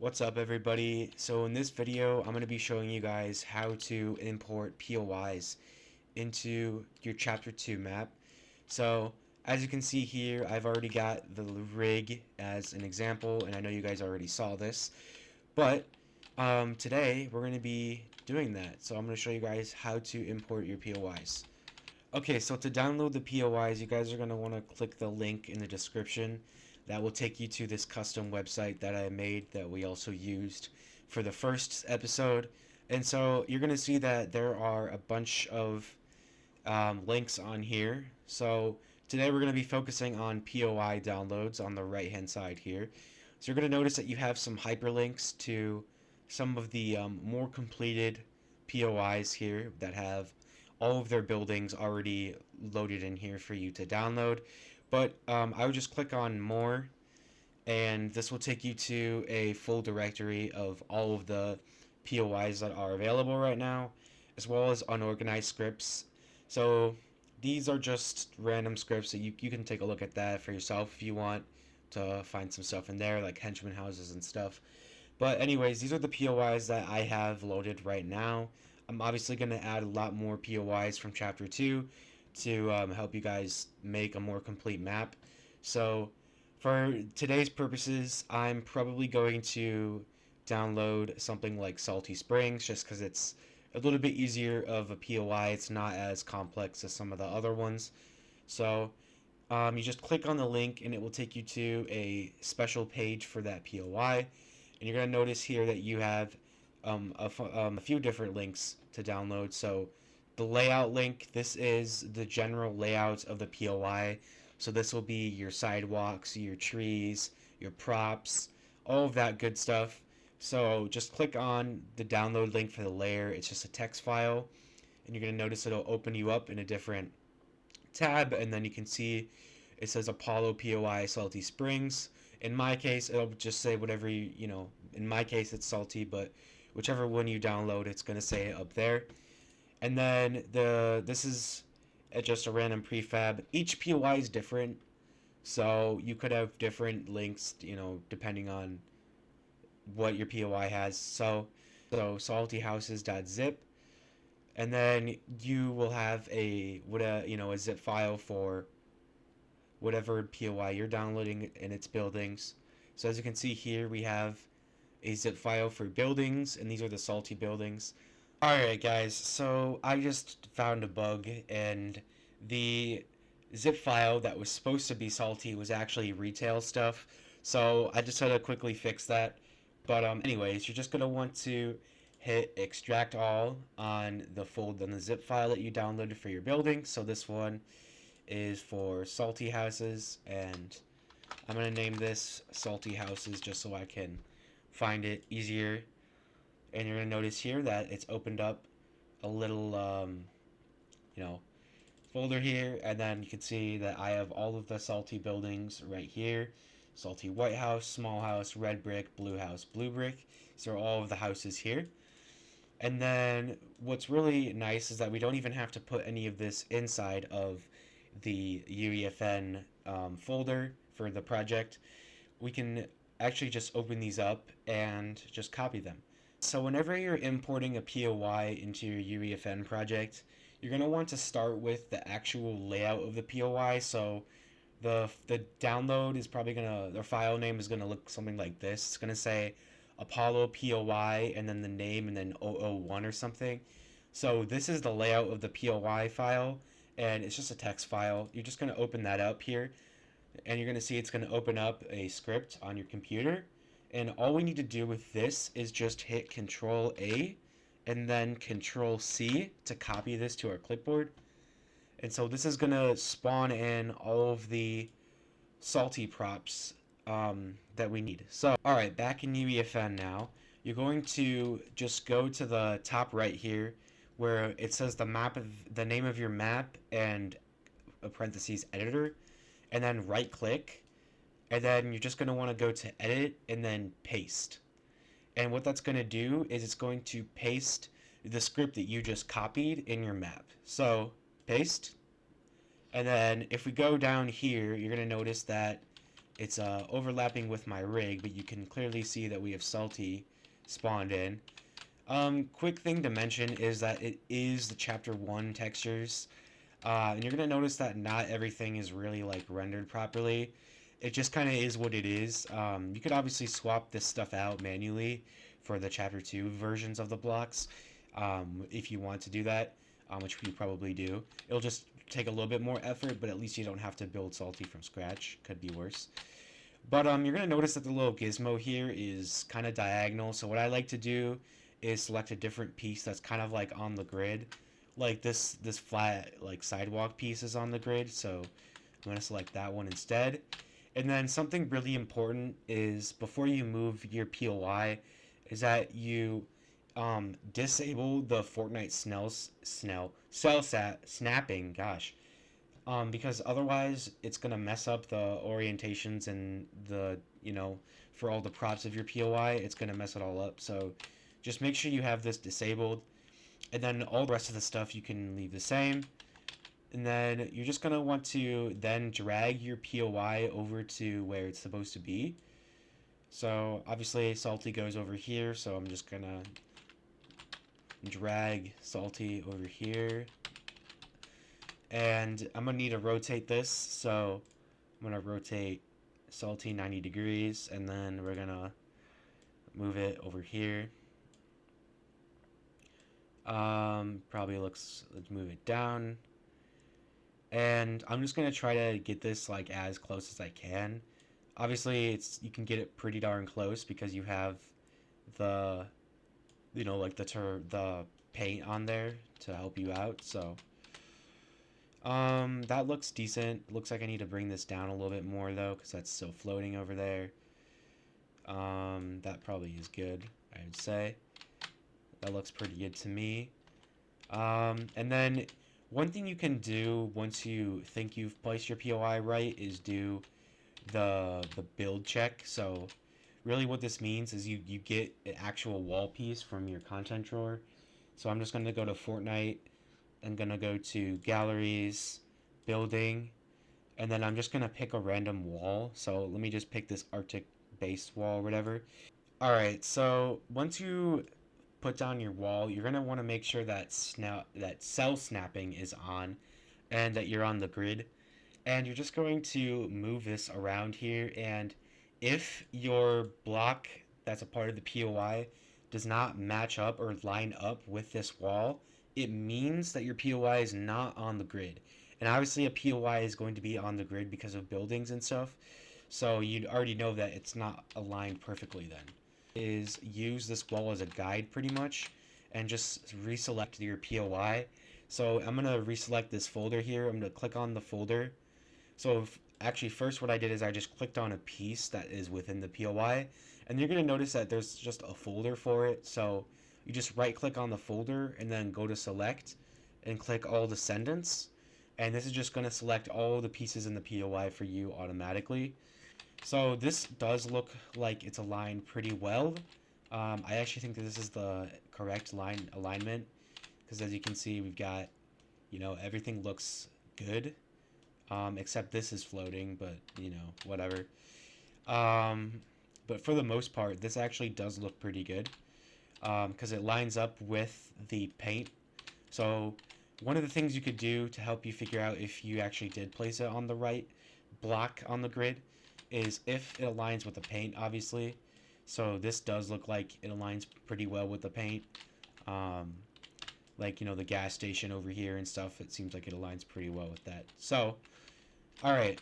What's up everybody? So in this video I'm going to be showing you guys how to import POIs into your chapter 2 map. So as you can see here, I've already got the rig as an example, and I know you guys already saw this, but today we're going to be doing that. So I'm going to show you guys how to import your POIs. Okay, so to download the POIs, you guys are going to want to click the link in the description. That will take you to this custom website that I made that we also used for the first episode. And so you're going to see that there are a bunch of links on here. So today we're going to be focusing on POI downloads on the right hand side here. So you're going to notice that you have some hyperlinks to some of the more completed POIs here that have all of their buildings already loaded in here for you to download. But I would just click on more, and this will take you to a full directory of all of the POIs that are available right now, as well as unorganized scripts. So these are just random scripts that you can take a look at that for yourself if you want to find some stuff in there, like henchman houses and stuff. But anyways, these are the POIs that I have loaded right now. I'm obviously going to add a lot more POIs from Chapter 2 to help you guys make a more complete map. So for today's purposes, I'm probably going to download something like Salty Springs just because it's a little bit easier of a POI. It's not as complex as some of the other ones. So you just click on the link and it will take you to a special page for that POI. And you're going to notice here that you have a few different links to download. So the layout link, this is the general layout of the POI. So this will be your sidewalks, your trees, your props, all of that good stuff. So just click on the download link for the layer. It's just a text file, and you're going to notice it'll open you up in a different tab, and then you can see it says Apollo POI Salty Springs. In my case, it'll just say whatever you know. In my case, it's Salty, but whichever one you download, it's going to say it up there. And then this is just a random prefab. Each POI is different, so you could have different links, depending on what your POI has. So saltyhouses.zip, and then you will have a zip file for whatever POI you're downloading in its buildings. So as you can see here, we have a zip file for buildings, and these are the salty buildings. Alright guys, so I just found a bug, and the zip file that was supposed to be salty was actually retail stuff, so I just had to quickly fix that. But anyways, you're just going to want to hit extract all on the zip file that you downloaded for your building. So this one is for salty houses, and I'm going to name this salty houses just so I can find it easier. And you're going to notice here that it's opened up a little folder here, and then you can see that I have all of the salty buildings right here. Salty white house, small house, red brick, blue house, blue brick. These are all of the houses here. And then what's really nice is that we don't even have to put any of this inside of the UEFN folder for the project. We can actually just open these up and just copy them. So whenever you're importing a POI into your UEFN project, you're going to want to start with the actual layout of the POI. So the download is probably the file name is going to look something like this. It's going to say Apollo POI and then the name and then 001 or something. So this is the layout of the POI file, and it's just a text file. You're just going to open that up here, and you're going to see it's going to open up a script on your computer. And all we need to do with this is just hit Control A and then Control C to copy this to our clipboard. And so this is going to spawn in all of the salty props that we need. So, alright, back in UEFN now. You're going to just go to the top right here where it says the name of your map and parentheses editor, and then right click, and then you're just going to want to go to edit and then paste. And what that's going to do is it's going to paste the script that you just copied in your map. So paste, and then if we go down here, you're going to notice that it's overlapping with my rig, but you can clearly see that we have Salty spawned in. Quick thing to mention is that it is the chapter 1 textures, and you're gonna notice that not everything is really like rendered properly. It just kind of is what it is. You could obviously swap this stuff out manually for the chapter 2 versions of the blocks, if you want to do that, which you probably do. It'll just take a little bit more effort, but at least you don't have to build Salty from scratch. Could be worse. But you're gonna notice that the little gizmo here is kind of diagonal. So what I like to do is select a different piece that's kind of like on the grid. Like this flat like sidewalk piece is on the grid, so I'm gonna select that one instead. And then something really important is before you move your POI, is that you disable the Fortnite snapping. Gosh, because otherwise it's gonna mess up the orientations and the for all the props of your POI. It's gonna mess it all up. So just make sure you have this disabled, and then all the rest of the stuff you can leave the same. And then you're just gonna want to then drag your POI over to where it's supposed to be. So obviously Salty goes over here, so I'm just gonna drag Salty over here. And I'm gonna need to rotate this, so I'm gonna rotate Salty 90 degrees, and then we're gonna move it over here. Probably let's move it down. And I'm just gonna try to get this like as close as I can. Obviously, you can get it pretty darn close because you have the like the paint on there to help you out. So that looks decent. Looks like I need to bring this down a little bit more though, because that's still floating over there. That probably is good, I would say. That looks pretty good to me. And then one thing you can do once you think you've placed your POI right is do the build check. So really what this means is you get an actual wall piece from your content drawer. So I'm just going to go to Fortnite. I'm going to go to galleries, building, and then I'm just going to pick a random wall. So let me just pick this Arctic base wall or whatever. Alright, so once you put down your wall, you're going to want to make sure that cell snapping is on and that you're on the grid. And you're just going to move this around here, and if your block that's a part of the POI does not match up or line up with this wall, it means that your POI is not on the grid. And obviously a POI is going to be on the grid because of buildings and stuff, so you'd already know that it's not aligned perfectly then. Is use this wall as a guide pretty much, and just reselect your POI. So I'm going to reselect this folder here. I'm going to click on the folder. So actually first what I did is I just clicked on a piece that is within the POI, and you're going to notice that there's just a folder for it. So you just right click on the folder and then go to select and click all descendants, and this is just going to select all the pieces in the POI for you automatically. So this does look like it's aligned pretty well. I actually think that this is the correct alignment, because as you can see we've got everything looks good. Except this is floating, but whatever. But for the most part, this actually does look pretty good, because it lines up with the paint. So one of the things you could do to help you figure out if you actually did place it on the right block on the grid is if it aligns with the paint, obviously. So this does look like it aligns pretty well with the paint. Like the gas station over here and stuff, it seems like it aligns pretty well with that. So alright,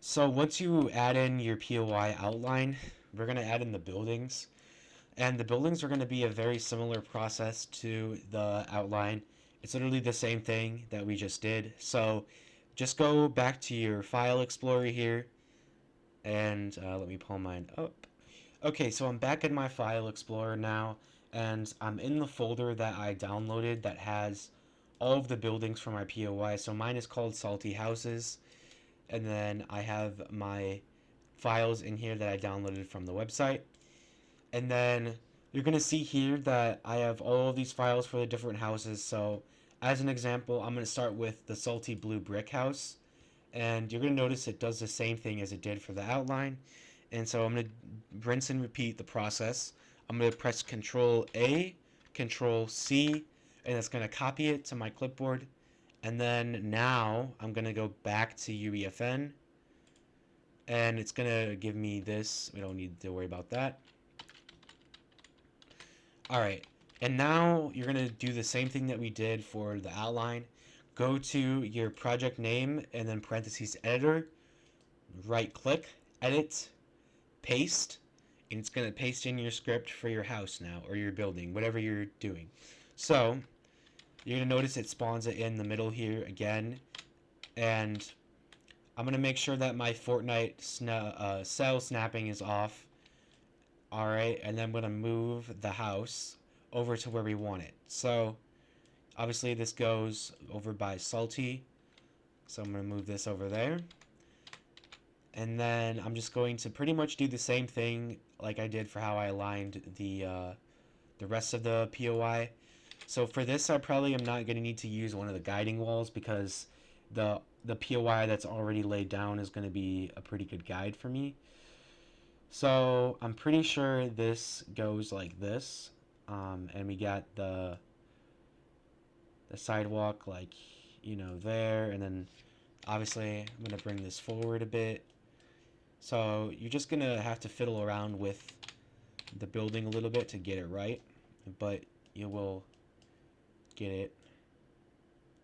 so once you add in your POI outline, we're going to add in the buildings. And the buildings are going to be a very similar process to the outline. It's literally the same thing that we just did. So just go back to your file explorer here, and let me pull mine up. Okay, so I'm back in my file explorer now, and I'm in the folder that I downloaded that has all of the buildings for my POI. So mine is called Salty Houses, and then I have my files in here that I downloaded from the website. And then you're going to see here that I have all of these files for the different houses. So as an example, I'm going to start with the Salty Blue Brick House, and you're going to notice it does the same thing as it did for the outline. And so I'm going to rinse and repeat the process. I'm going to press Control A, Control C, and it's going to copy it to my clipboard. And then now I'm going to go back to UEFN, and it's going to give me this. We don't need to worry about that. Alright, and now you're going to do the same thing that we did for the outline. Go to your project name and then parentheses editor, right click, edit, paste, and it's going to paste in your script for your house now, or your building, whatever you're doing. So you're going to notice it spawns it in the middle here again, and I'm going to make sure that my Fortnite cell snapping is off. Alright, and then I'm going to move the house over to where we want it. So obviously this goes over by Salty, so I'm going to move this over there. And then I'm just going to pretty much do the same thing like I did for how I aligned the rest of the POI. So for this, I probably am not going to need to use one of the guiding walls, because the POI that's already laid down is going to be a pretty good guide for me. So I'm pretty sure this goes like this, and we got the sidewalk, like, you know, there, and then obviously I'm going to bring this forward a bit. So you're just going to have to fiddle around with the building a little bit to get it right, but you will get it.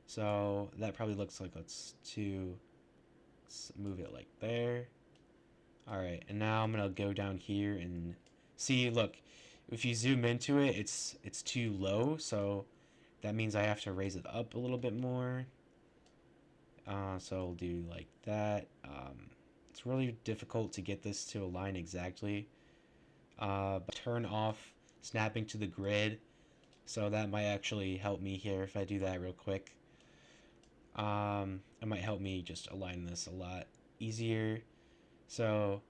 So that probably looks like let's move it like there. Alright, and now I'm going to go down here and see, look, if you zoom into it, it's too low, so that means I have to raise it up a little bit more. So I'll do like that. It's really difficult to get this to align exactly. But turn off snapping to the grid, so that might actually help me here if I do that real quick. It might help me just align this a lot easier. So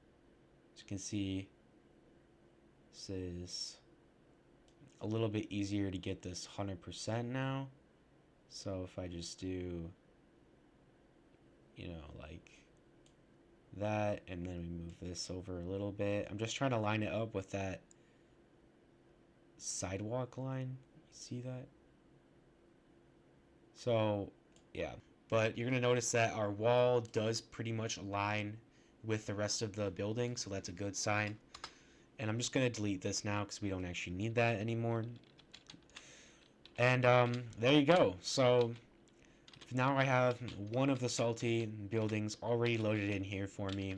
as you can see, this is a little bit easier to get this 100% now. So if I just do, you know, like that, and then we move this over a little bit. I'm just trying to line it up with that sidewalk line. You see that? So yeah, but you're gonna notice that our wall does pretty much align with the rest of the building, so that's a good sign. And I'm just gonna delete this now because we don't actually need that anymore. And there you go. So now I have one of the Salty buildings already loaded in here for me.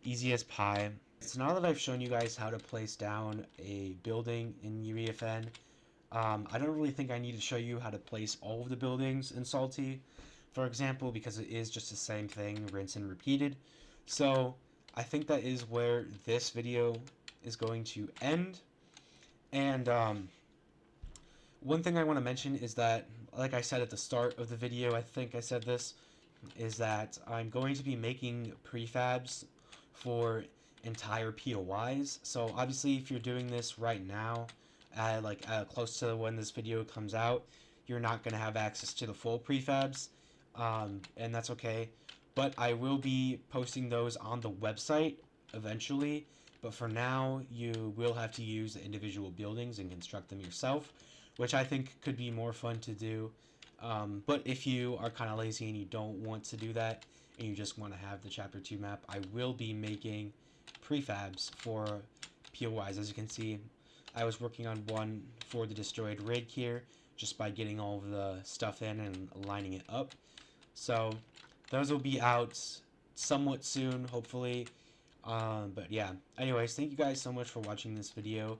Easy as pie. So now that I've shown you guys how to place down a building in UEFN, I don't really think I need to show you how to place all of the buildings in Salty, for example, because it is just the same thing, rinse and repeated. So I think that is where this video is going to end. And one thing I want to mention is that, like I said at the start of the video, I think I said this, is that I'm going to be making prefabs for entire POIs. So obviously if you're doing this right now, close to when this video comes out, you're not going to have access to the full prefabs, and that's okay. But I will be posting those on the website eventually, but for now you will have to use the individual buildings and construct them yourself, which I think could be more fun to do. But if you are kind of lazy and you don't want to do that, and you just want to have the Chapter 2 map, I will be making prefabs for POIs. As you can see, I was working on one for the destroyed rig here, just by getting all of the stuff in and lining it up. So those will be out somewhat soon, hopefully. But yeah, anyways, thank you guys so much for watching this video,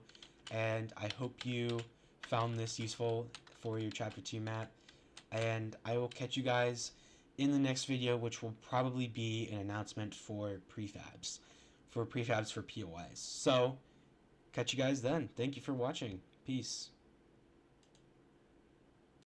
and I hope you found this useful for your Chapter 2 map. And I will catch you guys in the next video, which will probably be an announcement for prefabs for POIs. So catch you guys then. Thank you for watching. Peace.